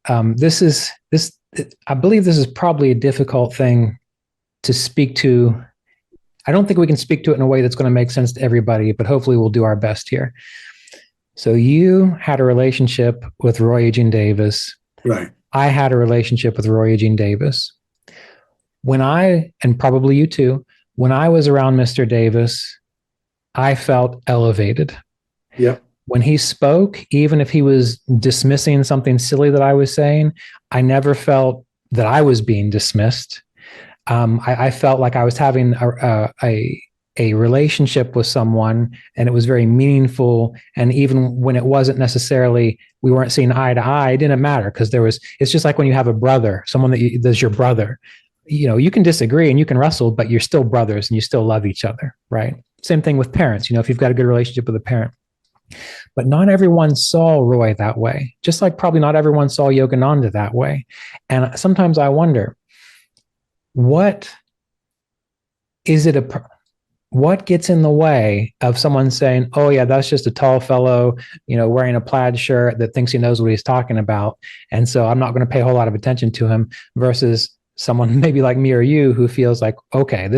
I believe this is probably a difficult thing to speak to. I don't think we can speak to it in a way that's going to make sense to everybody, but hopefully we'll do our best here. So you had a relationship with Roy Eugene Davis. Right. I had a relationship with Roy Eugene Davis. And probably you too, when I was around Mr. Davis, I felt elevated. Yep. When he spoke, even if he was dismissing something silly that I was saying, I never felt that I was being dismissed. I felt like I was having a relationship with someone, and it was very meaningful. And even when it wasn't necessarily, we weren't seeing eye to eye, it didn't matter, because it's just like when you have a brother, someone that's your brother. You can disagree and you can wrestle, but you're still brothers and you still love each other, right? Same thing with parents. If you've got a good relationship with a parent. But not everyone saw Roy that way, just like probably not everyone saw Yogananda that way. And sometimes I wonder, what gets in the way of someone saying, oh yeah, that's just a tall fellow, wearing a plaid shirt that thinks he knows what he's talking about, and so I'm not going to pay a whole lot of attention to him, versus someone maybe like me or you who feels like, okay,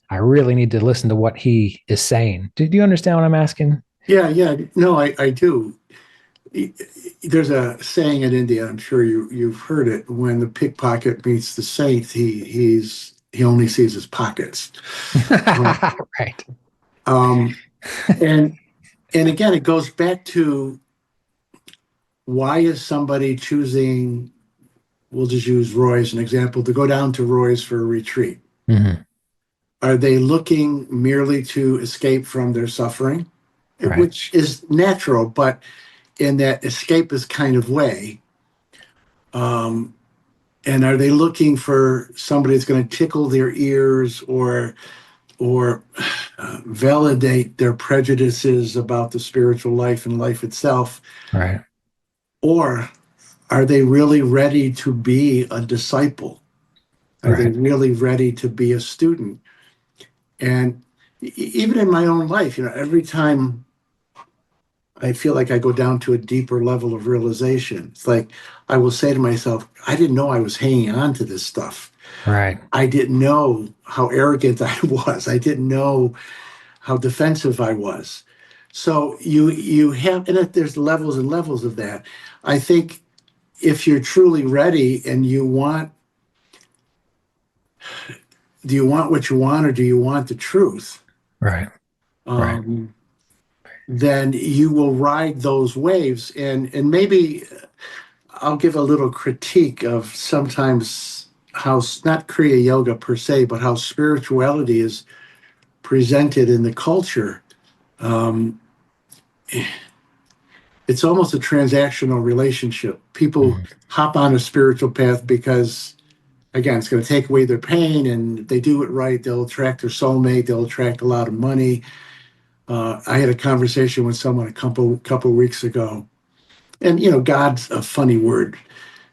I really need to listen to what he is saying. Do you understand what I'm asking? Yeah. No, I do. There's a saying in India, I'm sure you've heard it: when the pickpocket meets the saint, he only sees his pockets. Right. Um, and again, it goes back to, why is somebody choosing, we'll just use Roy as an example, to go down to Roy's for a retreat? Mm-hmm. Are they looking merely to escape from their suffering, Right. which is natural, but in that escapist kind of way? And are they looking for somebody that's going to tickle their ears or validate their prejudices about the spiritual life and life itself? Right. Or are they really ready to be a disciple? Are they really ready to be a student? And even in my own life, every time I feel like I go down to a deeper level of realization, it's like I will say to myself, I didn't know I was hanging on to this stuff. Right. I didn't know how arrogant I was. I didn't know how defensive I was. So you have, and there's levels and levels of that. I think if you're truly ready and do you want what you want, or do you want the truth? Right. Right. Then you will ride those waves. And maybe I'll give a little critique of sometimes how, not Kriya Yoga per se, but how spirituality is presented in the culture. It's almost a transactional relationship. People hop on a spiritual path because, again, it's going to take away their pain, and if they do it right, they'll attract their soulmate, they'll attract a lot of money. I had a conversation with someone a couple weeks ago, and God's a funny word.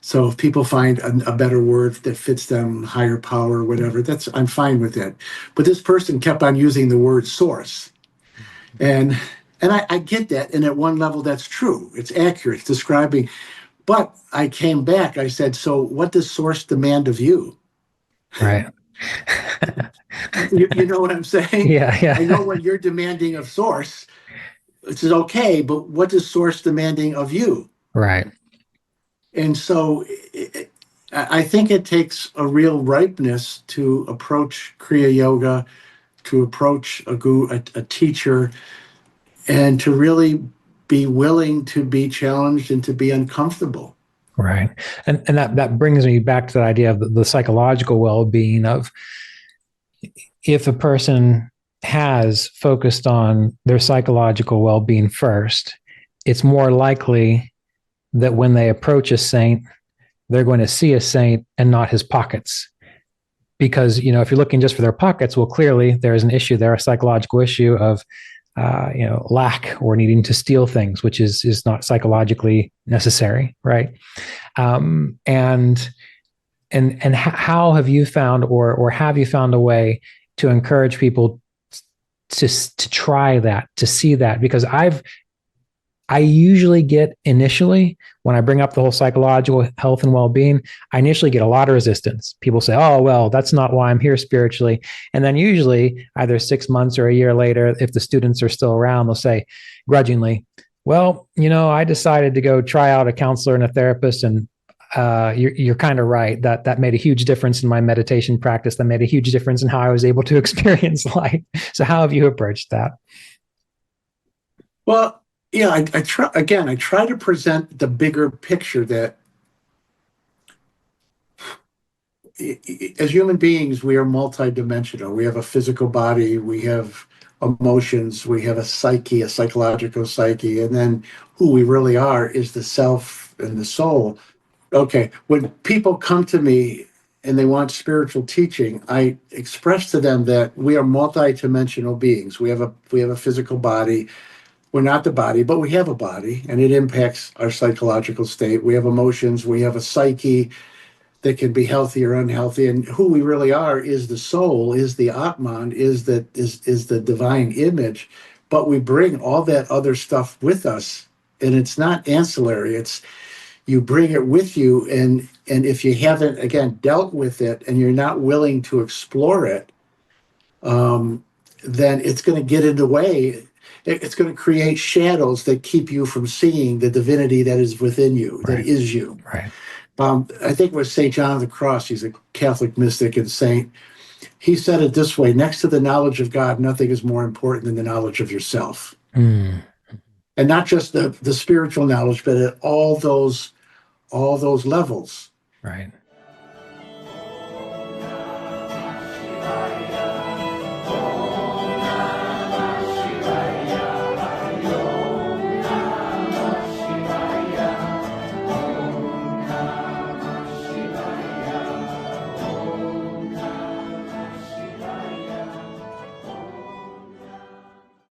So if people find a better word that fits them, higher power, or whatever, I'm fine with that. But this person kept on using the word source. And I get that. And at one level, that's true. It's accurate. It's describing. But I came back. I said, so what does source demand of you? Right. You know what I'm saying? Yeah. I know what you're demanding of source, which is okay, but what is source demanding of you? Right. And so I think it takes a real ripeness to approach Kriya Yoga, to approach a teacher, and to really be willing to be challenged and to be uncomfortable. Right. And that brings me back to the idea of the psychological well-being of, if a person has focused on their psychological well-being first, it's more likely that when they approach a saint, they're going to see a saint and not his pockets. Because, if you're looking just for their pockets, well, clearly there's an issue there, a psychological issue of, lack or needing to steal things, which is not psychologically necessary, right? And how have you found, or have you found a way to encourage people to try that, to see that? Because I usually get initially, when I bring up the whole psychological health and well-being, I initially get a lot of resistance. People say, oh, well, that's not why I'm here spiritually. And then usually either 6 months or a year later, if the students are still around, they'll say grudgingly, well, I decided to go try out a counselor and a therapist, and you're kind of right. That made a huge difference in my meditation practice. That made a huge difference in how I was able to experience life. So how have you approached that? Well, yeah, I try to present the bigger picture that as human beings, we are multidimensional. We have a physical body, we have emotions, we have a psyche, a psychological psyche, and then who we really are is the self and the soul. Okay, when people come to me and they want spiritual teaching, I express to them that we are multidimensional beings. We have a physical body. We're not the body, but we have a body, and it impacts our psychological state. We have emotions. We have a psyche that can be healthy or unhealthy, and who we really are is the soul, is the Atman, is the divine image. But we bring all that other stuff with us, and it's not ancillary. It's you bring it with you, and if you haven't again dealt with it, and you're not willing to explore it, then it's going to get in the way. It's going to create shadows that keep you from seeing the divinity that is within you, that Right. is you. Right. I think it was St. John of the Cross. He's a Catholic mystic and saint. He said it this way: next to the knowledge of God, nothing is more important than the knowledge of yourself. Mm, And not just the spiritual knowledge, but at all those levels. right.